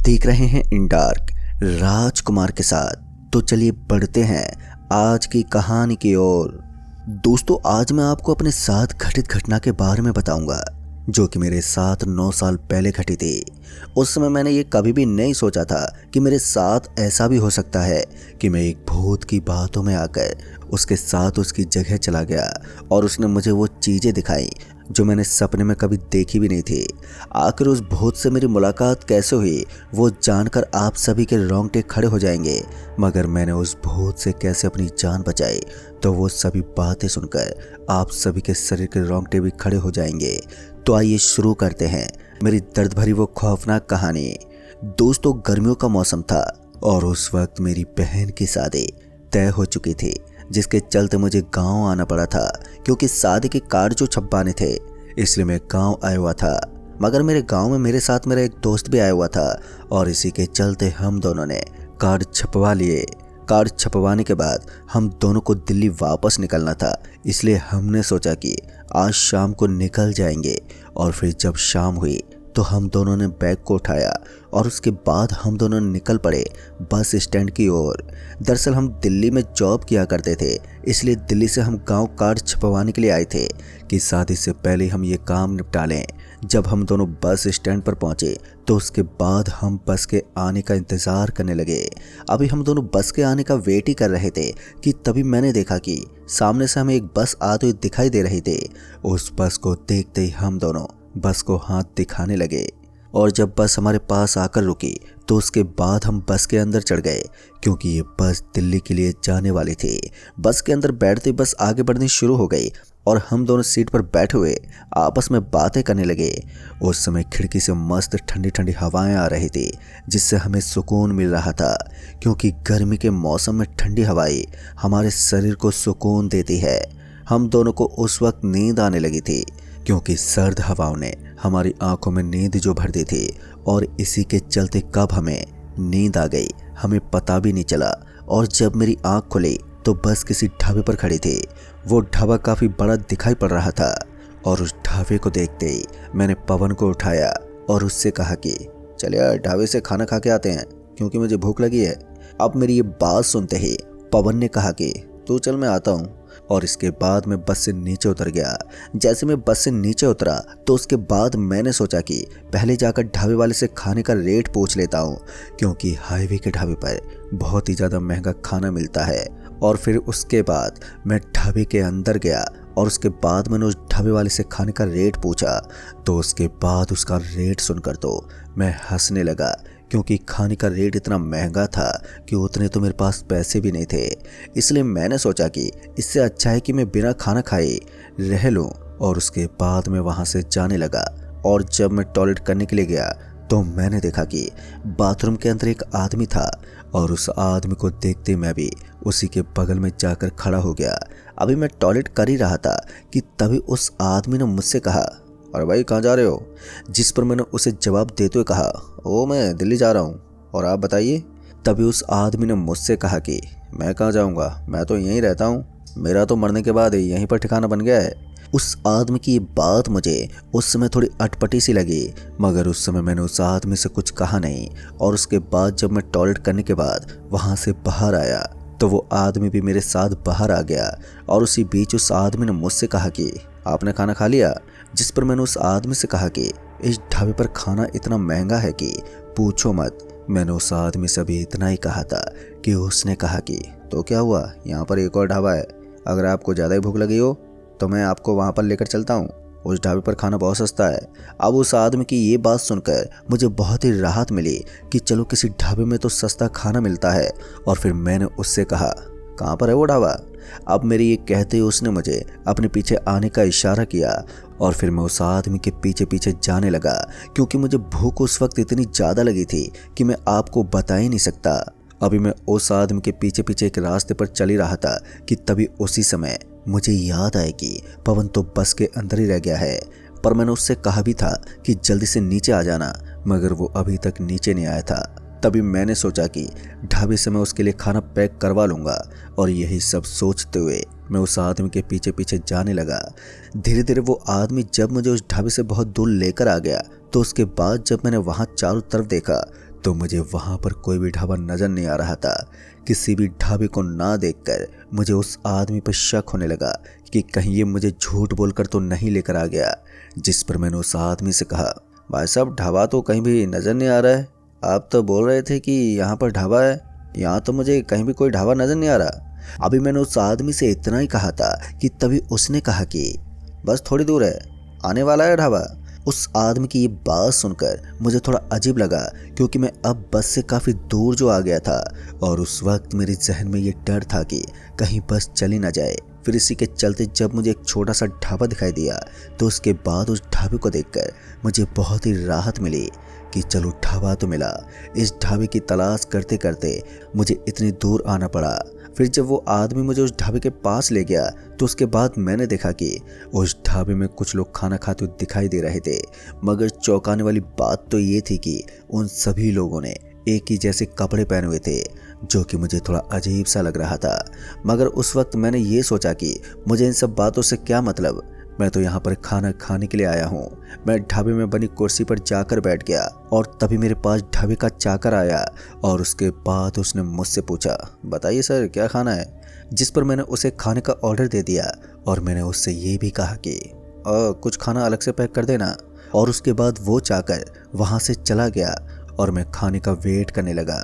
देख रहे हैं इन डार्क राजकुमार के साथ। तो चलिए बढ़ते हैं आज की कहानी की ओर। दोस्तों, आज मैं आपको अपने साथ घटित घटना के बारे में बताऊंगा जो कि मेरे साथ 9 साल पहले घटी थी। उस समय मैंने ये कभी भी नहीं सोचा था कि मेरे साथ ऐसा भी हो सकता है कि मैं एक भूत की बातों में आकर उसके साथ उसकी जगह चला गया और उसने मुझे वो चीज़ें दिखाई जो मैंने सपने में कभी देखी भी नहीं थी। आखिर उस भूत से मेरी मुलाकात कैसे हुई वो जानकर आप सभी के रोंगटे खड़े हो जाएंगे, मगर मैंने उस भूत से कैसे अपनी जान बचाई तो वो सभी बातें सुनकर आप सभी के शरीर के रोंगटे भी खड़े हो जाएंगे। तो आइए शुरू करते हैं मेरी दर्द भरी वो खौफनाक कहानी। दोस्तों, गर्मियों का मौसम था और उस वक्त मेरी बहन की शादी तय हो चुकी थी, जिसके चलते मुझे गांव आना पड़ा था क्योंकि शादी के कार्ड जो छपवाने थे, इसलिए मैं गांव आया हुआ था। मगर मेरे गांव में मेरे साथ मेरा एक दोस्त भी आया हुआ था और इसी के चलते हम दोनों ने कार्ड छपवा लिए। कार्ड छपवाने के बाद हम दोनों को दिल्ली वापस निकलना था, इसलिए हमने सोचा कि आज शाम को निकल जाएंगे। और फिर जब शाम हुई तो हम दोनों ने बैग को उठाया और उसके बाद हम दोनों निकल पड़े बस स्टैंड की ओर। दरअसल हम दिल्ली में जॉब किया करते थे, इसलिए दिल्ली से हम गांव कार्ड छपवाने के लिए आए थे कि शादी से पहले हम ये काम निपटा लें। जब हम दोनों बस स्टैंड पर पहुंचे तो उसके बाद हम बस के आने का इंतज़ार करने लगे। अभी हम दोनों बस के आने का वेट ही कर रहे थे कि तभी मैंने देखा कि सामने से हमें एक बस आते हुए दिखाई दे रही थी। उस बस को देखते ही हम दोनों बस को हाथ दिखाने लगे और जब बस हमारे पास आकर रुकी तो उसके बाद हम बस के अंदर चढ़ गए क्योंकि ये बस दिल्ली के लिए जाने वाली थी। बस के अंदर बैठते बस आगे बढ़नी शुरू हो गई और हम दोनों सीट पर बैठे हुए आपस में बातें करने लगे। उस समय खिड़की से मस्त ठंडी ठंडी हवाएं आ रही थी जिससे हमें सुकून मिल रहा था, क्योंकि गर्मी के मौसम में ठंडी हवाएं हमारे शरीर को सुकून देती है। हम दोनों को उस वक्त नींद आने लगी थी क्योंकि सर्द हवाओं ने हमारी आंखों में नींद जो भर दी थी, और इसी के चलते कब हमें नींद आ गई हमें पता भी नहीं चला। और जब मेरी आंख खुली तो बस किसी ढाबे पर खड़ी थी। वो ढाबा काफ़ी बड़ा दिखाई पड़ रहा था और उस ढाबे को देखते ही मैंने पवन को उठाया और उससे कहा कि चल यार ढाबे से खाना खा के आते हैं क्योंकि मुझे भूख लगी है। अब मेरी ये बात सुनते ही पवन ने कहा कि तू चल मैं आता हूँ, और इसके बाद मैं बस से नीचे उतर गया। जैसे मैं बस से नीचे उतरा तो उसके बाद मैंने सोचा कि पहले जाकर ढाबे वाले से खाने का रेट पूछ लेता हूँ, क्योंकि हाईवे के ढाबे पर बहुत ही ज़्यादा महंगा खाना मिलता है। और फिर उसके बाद मैं ढाबे के अंदर गया और उसके बाद मैंने उस ढाबे वाले से खाने का रेट पूछा। तो उसके बाद उसका रेट सुनकर तो मैं हंसने लगा, क्योंकि खाने का रेट इतना महंगा था कि उतने तो मेरे पास पैसे भी नहीं थे। इसलिए मैंने सोचा कि इससे अच्छा है कि मैं बिना खाना खाए रह लूं। और उसके बाद मैं वहां से जाने लगा और जब मैं टॉयलेट करने के लिए गया तो मैंने देखा कि बाथरूम के अंदर एक आदमी था और उस आदमी को देखते मैं भी उसी के बगल में जाकर खड़ा हो गया। अभी मैं टॉयलेट कर ही रहा था कि तभी उस आदमी ने मुझसे कहा, अरे भाई कहाँ जा रहे हो? जिस पर मैंने उसे जवाब देते हुए कहा, ओ मैं दिल्ली जा रहा हूँ, और आप बताइए? तभी उस आदमी ने मुझसे कहा कि मैं कहाँ जाऊँगा, मैं तो यहीं रहता हूँ, मेरा तो मरने के बाद यहीं पर ठिकाना बन गया है। उस आदमी की ये बात मुझे उस समय थोड़ी अटपटी सी लगी, मगर उस समय मैंने उस आदमी से कुछ कहा नहीं। और उसके बाद जब मैं टॉयलेट करने के बाद वहाँ से बाहर आया तो वो आदमी भी मेरे साथ बाहर आ गया और उसी बीच उस आदमी ने मुझसे कहा कि आपने खाना खा लिया? जिस पर मैंने उस आदमी से कहा कि इस ढाबे पर खाना इतना महंगा है कि पूछो मत। मैंने उस आदमी से भी इतना ही कहा था कि उसने कहा कि तो क्या हुआ, यहाँ पर एक और ढाबा है, अगर आपको ज़्यादा ही भूख लगी हो तो मैं आपको वहाँ पर लेकर चलता हूँ, उस ढाबे पर खाना बहुत सस्ता है। अब उस आदमी की ये बात सुनकर मुझे बहुत ही राहत मिली कि चलो किसी ढाबे में तो सस्ता खाना मिलता है। और फिर मैंने उससे कहा, कहाँ पर है वो ढाबा? अब मेरे ये कहते ही उसने मुझे अपने पीछे आने का इशारा किया और फिर मैं उस आदमी के पीछे पीछे जाने लगा, क्योंकि मुझे भूख उस वक्त इतनी ज़्यादा लगी थी कि मैं आपको बता ही नहीं सकता। अभी मैं उस आदमी के पीछे पीछे एक रास्ते पर चल ही रहा था कि तभी उसी समय मुझे याद आया कि पवन तो बस के अंदर ही रह गया है। पर मैंने उससे कहा भी था कि जल्दी से नीचे आ जाना, मगर वो अभी तक नीचे नहीं आया था। तभी मैंने सोचा कि ढाबे से मैं उसके लिए खाना पैक करवा लूँगा, और यही सब सोचते हुए मैं उस आदमी के पीछे पीछे जाने लगा। धीरे धीरे वो आदमी जब मुझे उस ढाबे से बहुत दूर लेकर आ गया तो उसके बाद जब मैंने वहाँ चारों तरफ देखा तो मुझे वहाँ पर कोई भी ढाबा नजर नहीं आ रहा था। किसी भी ढाबे को ना देखकर मुझे उस आदमी पर शक होने लगा कि कहीं ये मुझे झूठ बोलकर तो नहीं लेकर आ गया। जिस पर मैंने उस आदमी से कहा, भाई साहब ढाबा तो कहीं भी नज़र नहीं आ रहा है। आप तो बोल रहे थे कि यहाँ पर ढाबा है, यहाँ तो मुझे कहीं भी कोई ढाबा नज़र नहीं आ रहा। अभी मैंने उस आदमी से इतना ही कहा था कि तभी उसने कहा कि बस थोड़ी दूर है, आने वाला है ढाबा। उस आदमी की ये बात सुनकर मुझे थोड़ा अजीब लगा, क्योंकि मैं अब बस से काफ़ी दूर जो आ गया था और उस वक्त मेरे जहन में ये डर था कि कहीं बस चली ना जाए। फिर इसी के चलते जब मुझे एक छोटा सा ढाबा दिखाई दिया तो उसके बाद उस ढाबे को देखकर मुझे बहुत ही राहत मिली कि चलो ढाबा तो मिला। इस ढाबे की तलाश करते करते मुझे इतनी दूर आना पड़ा। फिर जब वो आदमी मुझे उस ढाबे के पास ले गया तो उसके बाद मैंने देखा कि उस ढाबे में कुछ लोग खाना खाते हुए दिखाई दे रहे थे। मगर चौंकाने वाली बात तो ये थी कि उन सभी लोगों ने एक ही जैसे कपड़े पहने हुए थे, जो कि मुझे थोड़ा अजीब सा लग रहा था। मगर उस वक्त मैंने ये सोचा कि मुझे इन सब बातों से क्या मतलब, मैं तो यहाँ पर खाना खाने के लिए आया हूँ। मैं ढाबे में बनी कुर्सी पर जाकर बैठ गया और तभी मेरे पास ढाबे का चाकर आया और उसके बाद उसने मुझसे पूछा, बताइए सर क्या खाना है। जिस पर मैंने उसे खाने का ऑर्डर दे दिया और मैंने उससे ये भी कहा कि कुछ खाना अलग से पैक कर देना। और उसके बाद वो चाकर वहाँ से चला गया और मैं खाने का वेट करने लगा।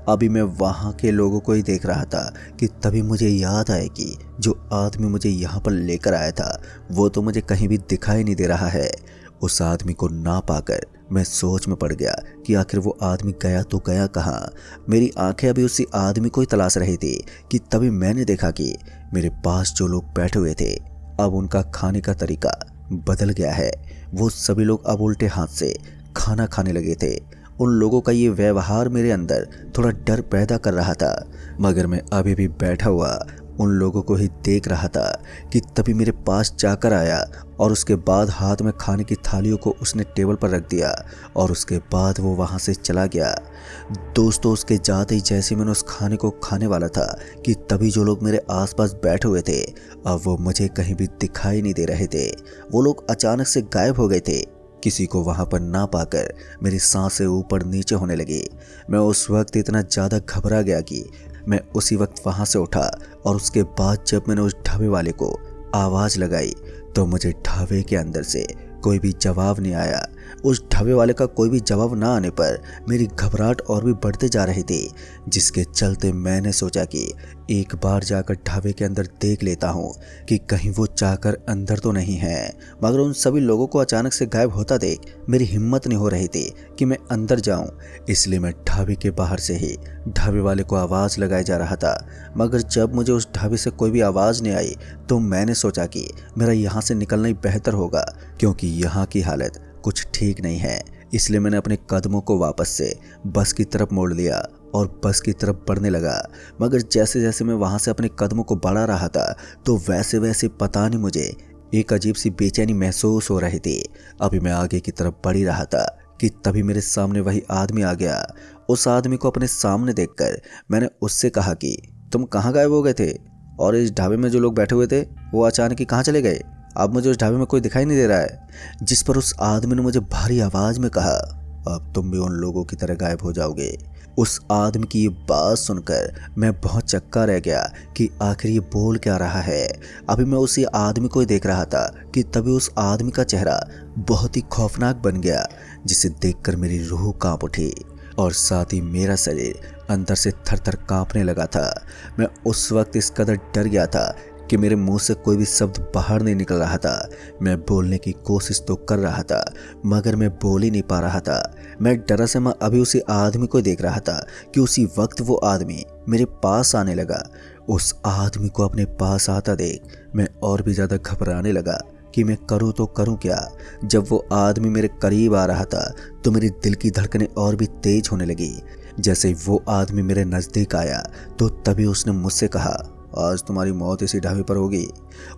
अभी मैं वहाँ के लोगों को ही देख रहा था कि तभी मुझे याद आया कि जो आदमी मुझे यहाँ पर लेकर आया था वो तो मुझे कहीं भी दिखाई नहीं दे रहा है। उस आदमी को ना पाकर मैं सोच में पड़ गया कि आखिर वो आदमी गया तो गया कहाँ। मेरी आंखें अभी उसी आदमी को ही तलाश रही थी कि तभी मैंने देखा कि मेरे पास जो लोग बैठे हुए थे अब उनका खाने का तरीका बदल गया है। वो सभी लोग अब उल्टे हाथ से खाना खाने लगे थे। उन लोगों का ये व्यवहार मेरे अंदर थोड़ा डर पैदा कर रहा था। मगर मैं अभी भी बैठा हुआ उन लोगों को ही देख रहा था कि तभी मेरे पास चाकर आया और उसके बाद हाथ में खाने की थालियों को उसने टेबल पर रख दिया और उसके बाद वो वहाँ से चला गया। दोस्तों उसके जाते ही जैसे मैंने उस खाने को खाने वाला था कि तभी जो लोग मेरे आसपास बैठे हुए थे अब वो मुझे कहीं भी दिखाई नहीं दे रहे थे। वो लोग अचानक से गायब हो गए थे। किसी को वहाँ पर ना पाकर मेरी सांसें ऊपर नीचे होने लगी। मैं उस वक्त इतना ज़्यादा घबरा गया कि मैं उसी वक्त वहाँ से उठा और उसके बाद जब मैंने उस ढाबे वाले को आवाज़ लगाई तो मुझे ढाबे के अंदर से कोई भी जवाब नहीं आया। उस ढाबे वाले का कोई भी जवाब ना आने पर मेरी घबराहट और भी बढ़ते जा रही थी, जिसके चलते मैंने सोचा कि एक बार जाकर ढाबे के अंदर देख लेता हूँ कि कहीं वो चाकर अंदर तो नहीं है। मगर उन सभी लोगों को अचानक से गायब होता देख मेरी हिम्मत नहीं हो रही थी कि मैं अंदर जाऊँ, इसलिए मैं ढाबे के बाहर से ही ढाबे वाले को आवाज़ लगाए जा रहा था। मगर जब मुझे उस ढाबे से कोई भी आवाज़ नहीं आई तो मैंने सोचा कि मेरा यहाँ से निकलना ही बेहतर होगा, क्योंकि यहाँ की हालत कुछ ठीक नहीं है। इसलिए मैंने अपने कदमों को वापस से बस की तरफ मोड़ लिया और बस की तरफ बढ़ने लगा। मगर जैसे जैसे मैं वहाँ से अपने कदमों को बढ़ा रहा था तो वैसे वैसे पता नहीं मुझे एक अजीब सी बेचैनी महसूस हो रही थी। अभी मैं आगे की तरफ बढ़ ही रहा था कि तभी मेरे सामने वही आदमी आ गया। उस आदमी को अपने सामने देखकर मैंने उससे कहा कि तुम कहाँ गायब हो गए थे और इस ढाबे में जो लोग बैठे हुए थे वो अचानक ही कहाँ चले गए? अब मुझे उस ढाबे में कोई दिखाई नहीं दे रहा है। जिस पर उस आदमी ने मुझे भारी आवाज़ में कहा, अब तुम भी उन लोगों की तरह गायब हो जाओगे। उस आदमी की ये बात सुनकर मैं बहुत चक्का रह गया कि आखिर ये बोल क्या रहा है। अभी मैं उसी आदमी को ही देख रहा था कि तभी उस आदमी का चेहरा बहुत ही खौफनाक बन गया, जिसे देखकर मेरी रूह कांप उठी और साथ ही मेरा शरीर अंदर से थर थर कांपने लगा था। मैं उस वक्त इस कदर डर गया था कि मेरे मुंह से कोई भी शब्द बाहर नहीं निकल रहा था। मैं बोलने की कोशिश तो कर रहा था मगर मैं बोल ही नहीं पा रहा था। मैं डरा से मैं अभी उसी आदमी को देख रहा था कि उसी वक्त वो आदमी मेरे पास आने लगा। उस आदमी को अपने पास आता देख मैं और भी ज़्यादा घबराने लगा कि मैं करूँ तो करूँ क्या। जब वो आदमी मेरे करीब आ रहा था तो मेरी दिल की धड़कनें और भी तेज होने लगी। जैसे ही वो आदमी मेरे नज़दीक आया तो तभी उसने मुझसे कहा, आज तुम्हारी मौत इसी ढाबे पर होगी।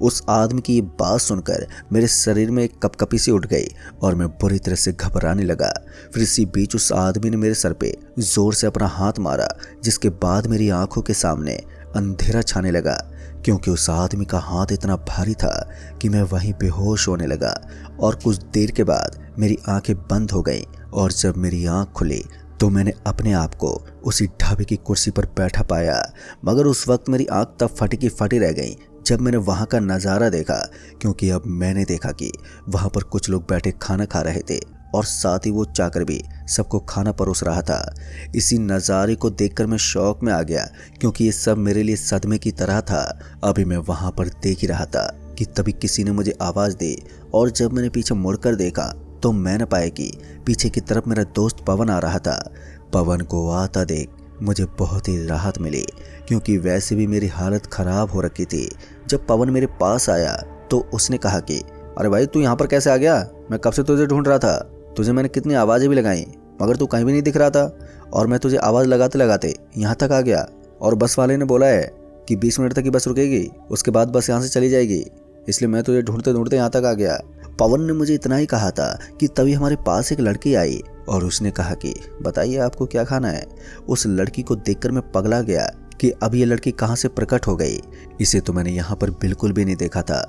उस आदमी की ये बात सुनकर मेरे शरीर में एक कपकपी सी उठ गई और मैं बुरी तरह से घबराने लगा। फिर इसी बीच उस आदमी ने मेरे सर पे जोर से अपना हाथ मारा, जिसके बाद मेरी आंखों के सामने अंधेरा छाने लगा, क्योंकि उस आदमी का हाथ इतना भारी था कि मैं वहीं बेहोश होने लगा। और कुछ देर के बाद मेरी आंखें बंद हो गईं और जब मेरी आंख खुली तो मैंने अपने आप को उसी ढाबे की कुर्सी पर बैठा पाया। मगर उस वक्त मेरी आंख तब फटी की फटी रह गई जब मैंने वहाँ का नज़ारा देखा, क्योंकि अब मैंने देखा कि वहाँ पर कुछ लोग बैठे खाना खा रहे थे और साथ ही वो चाकर भी सबको खाना परोस रहा था। इसी नज़ारे को देखकर मैं शौक में आ गया, क्योंकि ये सब मेरे लिए सदमे की तरह था। अभी मैं वहाँ पर देख ही रहा था कि तभी किसी ने मुझे आवाज़ दी, और जब मैंने पीछे मुड़कर देखा तो मैंने पाया कि पीछे की तरफ मेरा दोस्त पवन आ रहा था। पवन को आता देख मुझे बहुत ही राहत मिली, क्योंकि वैसे भी मेरी हालत ख़राब हो रखी थी। जब पवन मेरे पास आया तो उसने कहा कि अरे भाई, तू यहाँ पर कैसे आ गया? मैं कब से तुझे ढूंढ रहा था। तुझे मैंने कितनी आवाज़ें भी लगाई, मगर तू कहीं भी नहीं दिख रहा था, और मैं तुझे आवाज़ लगाते लगाते यहाँ तक आ गया। और बस वाले ने बोला है कि 20 मिनट तक ही बस रुकेगी, उसके बाद बस यहाँ से चली जाएगी, इसलिए मैं तुझे ढूंढते ढूंढते यहाँ तक आ गया। पवन ने मुझे इतना ही कहा था कि तभी हमारे पास एक लड़की आई और उसने कहा कि बताइए आपको क्या खाना है। उस लड़की को देखकर मैं पगला गया कि अब ये लड़की कहाँ से प्रकट हो गई। इसे तो मैंने यहाँ पर बिल्कुल भी नहीं देखा था।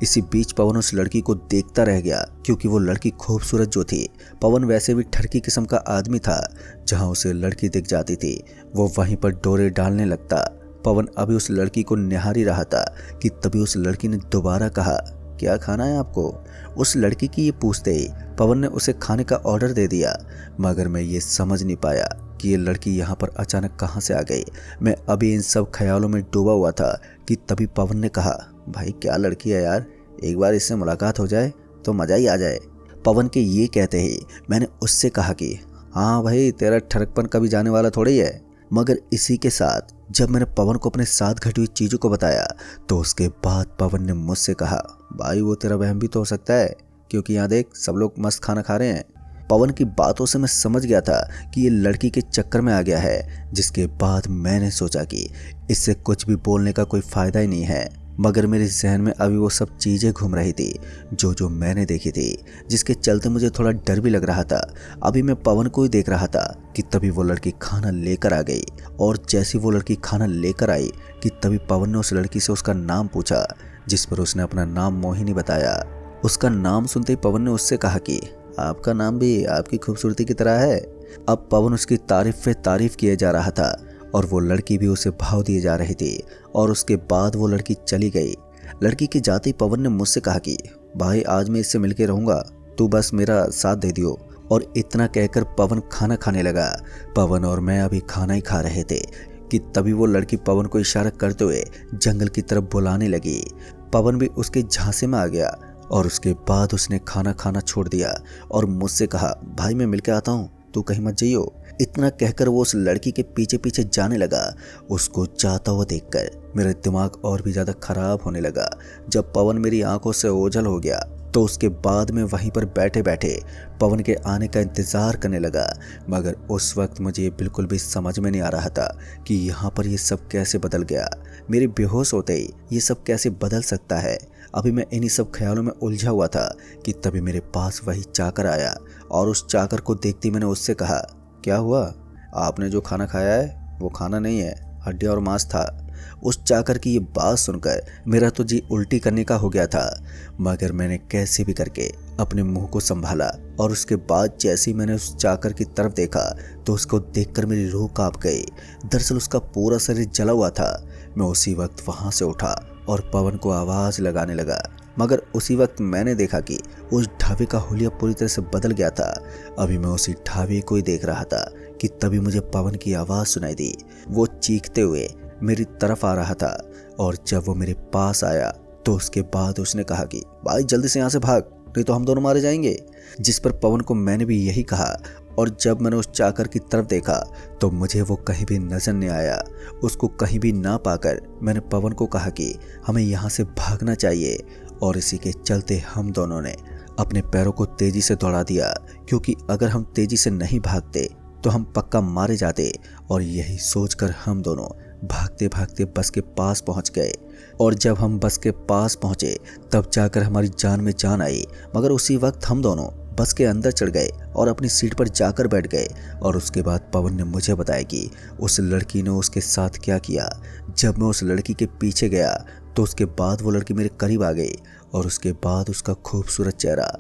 इसी बीच पवन उस लड़की को देखता रह गया, क्योंकि वो लड़की खूबसूरत जो थी। पवन वैसे भी ठरकी किस्म का आदमी था, जहाँ उसे लड़की दिख जाती थी वो वहीं पर डोरे डालने लगता। पवन अभी उस लड़की को निहार ही रहा था कि तभी उस लड़की ने दोबारा कहा, क्या खाना है आपको? उस लड़की की ये पूछते ही पवन ने उसे खाने का ऑर्डर दे दिया, मगर मैं ये समझ नहीं पाया कि ये लड़की यहाँ पर अचानक कहाँ से आ गई। मैं अभी इन सब ख्यालों में डूबा हुआ था कि तभी पवन ने कहा, भाई क्या लड़की है यार, एक बार इससे मुलाकात हो जाए तो मज़ा ही आ जाए। पवन के ये कहते ही मैंने उससे कहा कि हाँ भाई, तेरा ठरकपन कभी जाने वाला थोड़ी है। मगर इसी के साथ जब मैंने पवन को अपने साथ घटी हुई चीज़ों को बताया तो उसके बाद पवन ने मुझसे कहा, भाई वो तेरा वहम भी तो हो सकता है, क्योंकि यहाँ देख सब लोग मस्त खाना खा रहे हैं। पवन की बातों से मैं समझ गया था कि ये लड़की के चक्कर में आ गया है, जिसके बाद मैंने सोचा कि इससे कुछ भी बोलने का कोई फ़ायदा ही नहीं है। मगर मेरे जहन में अभी वो सब चीज़ें घूम रही थी जो मैंने देखी थी, जिसके चलते मुझे थोड़ा डर भी लग रहा था। अभी मैं पवन को ही देख रहा था कि तभी वो लड़की खाना लेकर आ गई, और जैसी वो लड़की खाना लेकर आई कि तभी पवन ने उस लड़की से उसका नाम पूछा, जिस पर उसने अपना नाम मोहिनी बताया। उसका नाम सुनते ही पवन ने उससे कहा कि आपका नाम भी आपकी खूबसूरती की तरह है। अब पवन उसकी तारीफ पे तारीफ किए जा रहा था और वो लड़की भी उसे भाव दिए जा रही थी। और उसके बाद वो लड़की चली गई। लड़की के जाते ही पवन ने मुझसे कहा कि भाई आज मैं इससे मिलके रहूँगा, तू बस मेरा साथ दे दियो। और इतना कहकर पवन खाना खाने लगा। पवन और मैं अभी खाना ही खा रहे थे कि तभी वो लड़की पवन को इशारा करते हुए जंगल की तरफ बुलाने लगी। पवन भी उसके झांसे में आ गया और उसके बाद उसने खाना खाना छोड़ दिया और मुझसे कहा, भाई मैं मिलके आता हूँ, तू कहीं मत जाइयो। इतना कहकर वो उस लड़की के पीछे पीछे जाने लगा। उसको जाता हुआ देखकर मेरा दिमाग और भी ज़्यादा खराब होने लगा। जब पवन मेरी आंखों से ओझल हो गया तो उसके बाद में वहीं पर बैठे बैठे पवन के आने का इंतज़ार करने लगा। मगर उस वक्त मुझे ये बिल्कुल भी समझ में नहीं आ रहा था कि यहाँ पर ये सब कैसे बदल गया। मेरे बेहोश होते ही ये सब कैसे बदल सकता है। अभी मैं इन्हीं सब ख्यालों में उलझा हुआ था कि तभी मेरे पास वही चाकर आया और उस चाकर को देखते मैंने उससे कहा, क्या हुआ? आपने जो खाना खाया है वो खाना नहीं है, हड्डी और मांस था। उस चाकर की ये बात सुनकर मेरा तो जी उल्टी करने का हो गया था, मगर मैंने कैसे भी करके अपने मुंह को संभाला। और उसके बाद जैसे ही मैंने उस चाकर की तरफ देखा तो उसको देखकर मेरी रूह कांप गई। दरअसल उसका पूरा शरीर जला हुआ था। मैं उसी वक्त वहां से उठा और पवन को आवाज़ लगाने लगा, मगर उसी वक्त मैंने देखा कि उस ढाबे का हुलिया पूरी तरह से बदल गया था। अभी मैं उसी ढाबे को ही देख रहा था कि तभी मुझे पवन की आवाज़ सुनाई दी। वो चीखते हुए मेरी तरफ आ रहा था और जब वो मेरे पास आया तो उसके बाद उसने कहा कि भाई जल्दी से यहाँ से भाग, नहीं तो हम दोनों मारे जाएंगे। जिस पर पवन को मैंने भी यही कहा और जब मैंने उस चाकर की तरफ देखा तो मुझे वो कहीं भी नजर नहीं आया। उसको कहीं भी ना पाकर मैंने पवन को कहा कि हमें यहाँ से भागना चाहिए और इसी के चलते हम दोनों ने अपने पैरों को तेजी से दौड़ा दिया, क्योंकि अगर हम तेजी से नहीं भागते तो हम पक्का मारे जाते। और यही सोचकर हम दोनों भागते भागते बस के पास पहुंच गए। और जब हम बस के पास पहुंचे तब जाकर हमारी जान में जान आई। मगर उसी वक्त हम दोनों बस के अंदर चढ़ गए और अपनी सीट पर जाकर बैठ गए। और उसके बाद पवन ने मुझे बताया कि उस लड़की ने उसके साथ क्या किया। जब मैं उस लड़की के पीछे गया तो उसके बाद वो लड़की मेरे करीब आ गई और उसके बाद उसका खूबसूरत चेहरा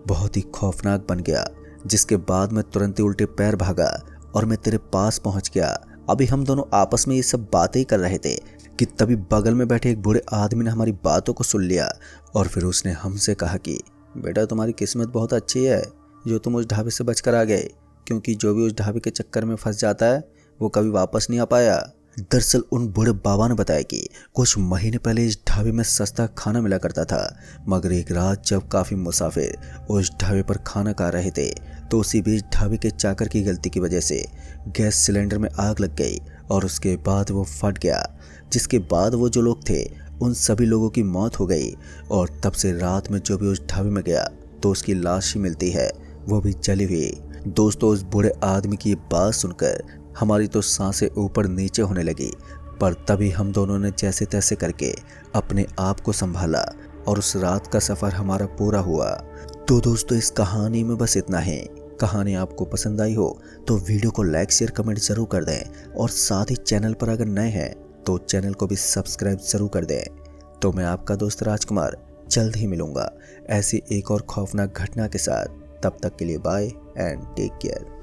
बहुत ही खौफनाक बन गया, जिसके बाद मैं तुरंत ही उल्टे पैर भागा और मैं तेरे पास पहुंच गया। अभी हम दोनों आपस में ये सब बातें ही कर रहे थे कि तभी बगल में बैठे एक बूढ़े आदमी ने हमारी बातों को सुन लिया और फिर उसने हमसे कहा कि बेटा, तुम्हारी किस्मत बहुत अच्छी है जो तुम उस ढाबे से बचकर आ गए, क्योंकि जो भी उस ढाबे के चक्कर में फंस जाता है वो कभी वापस नहीं आ पाया। दरअसल उन बूढ़े बाबा ने बताया कि कुछ महीने पहले इस ढाबे में सस्ता खाना मिला करता था, मगर एक रात जब काफ़ी मुसाफिर उस ढाबे पर खाना खा रहे थे तो उसी बीच ढाबे के चाकर की गलती की वजह से गैस सिलेंडर में आग लग गई और उसके बाद वो फट गया, जिसके बाद वो जो लोग थे उन सभी लोगों की मौत हो गई। और तब से रात में जो भी उस ढाबे में गया तो उसकी लाश ही मिलती है, वो भी जली हुई। दोस्तों, उस बूढ़े आदमी की ये बात सुनकर हमारी तो सांसें ऊपर नीचे होने लगी, पर तभी हम दोनों ने जैसे तैसे करके अपने आप को संभाला और उस रात का सफ़र हमारा पूरा हुआ। तो दोस्तों, इस कहानी में बस इतना ही। कहानी आपको पसंद आई हो तो वीडियो को लाइक शेयर कमेंट ज़रूर कर दें और साथ ही चैनल पर अगर नए हैं तो चैनल को भी सब्सक्राइब ज़रूर कर दें। तो मैं आपका दोस्त राजकुमार जल्द ही मिलूँगा ऐसी एक और खौफनाक घटना के साथ। तब तक के लिए बाय एंड टेक केयर।